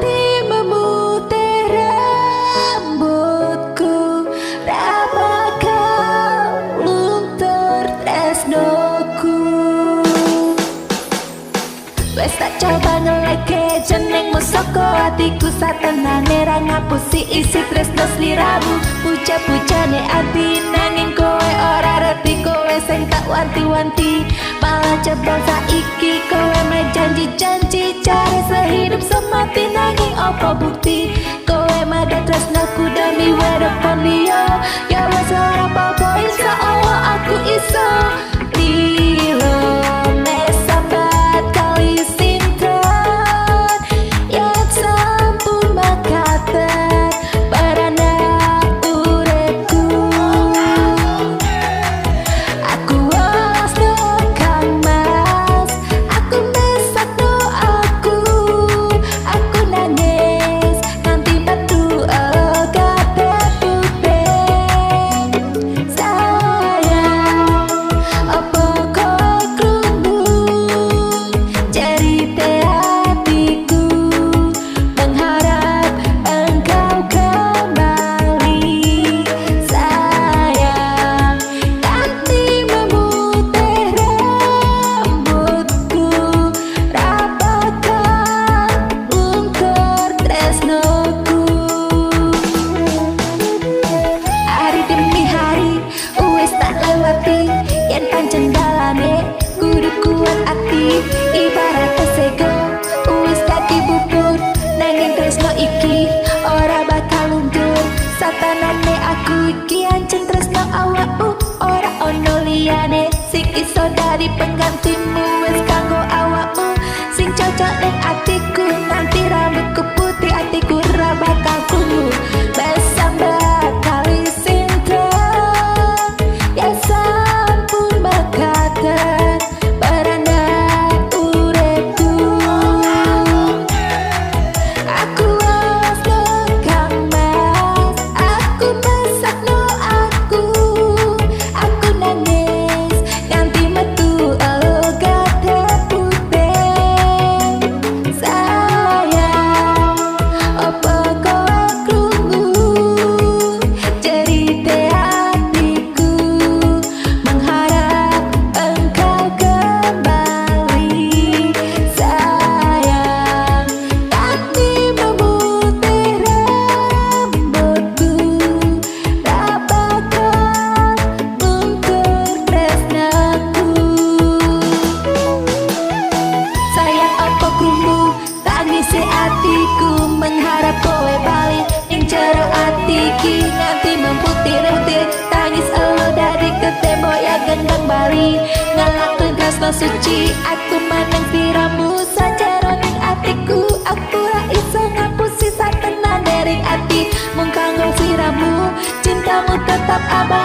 Ganti memutih rambutku, bakal luntur tresnoku. Wes tak coba ngeleke jenengmu soko hatiku, satenane ra ngapusi isi tresno sliramu. Puja-pujane ati nanging kowe ora reti, kowe sing tak wanti-wanti malah jebol saiki. Kowe meh janji-janji cari sehidup semati, nanging apa bukti kowe madah tresnoku demi wedokon liya. Ya wes ora apa-apa, insya Allah aku iso lilo mesambat kali sinten yang sampun makaten barana uripku. Aku was kang mas, aku mesak doaku, aku nangis nganti metu kabeh putih. Sayang, apa kowe krungu cerita hatiku, mengharap engkau kembali. Sayang, ganti memutih rambutku, rapatkan luntur tresnoku. Hari demi hari wis tak lewati, yen pancen dalane kudu kuat ati. Ibarat sego wis dadi bubur, nanging tresno iki ora bakal luntur. Satanane aku iki ancen tresno awakmu, ora ono liyane sing iso dari penggantimu. Wis kanggo awakmu sing cocok ning atiku, nanti rambutku putih atiku ora bakal krungu. Besambat kali sinten ya sampun makaten barana uripku. Aku was kang mas, aku masak doaku, aku nangis ganti metu kabeh putih. Sayang, apa kowe krungu cerita hatiku, mengharap engkau kembali. Sayang, ganti memutih rambutku, rapatkan luntur tresnaku. Sayang, apa krungu tangisi atiku, mengharap kowe balik ing jero ati iki. Nganti memputir-putir tangis elo dari ketembok ya gendang bali. Ngelakuin tresno suci aku maneng siramu, sajeroning atiku aku ra iso ngapusi satenan dering ati. Mung kanggo siramu cintamu tetap abadi.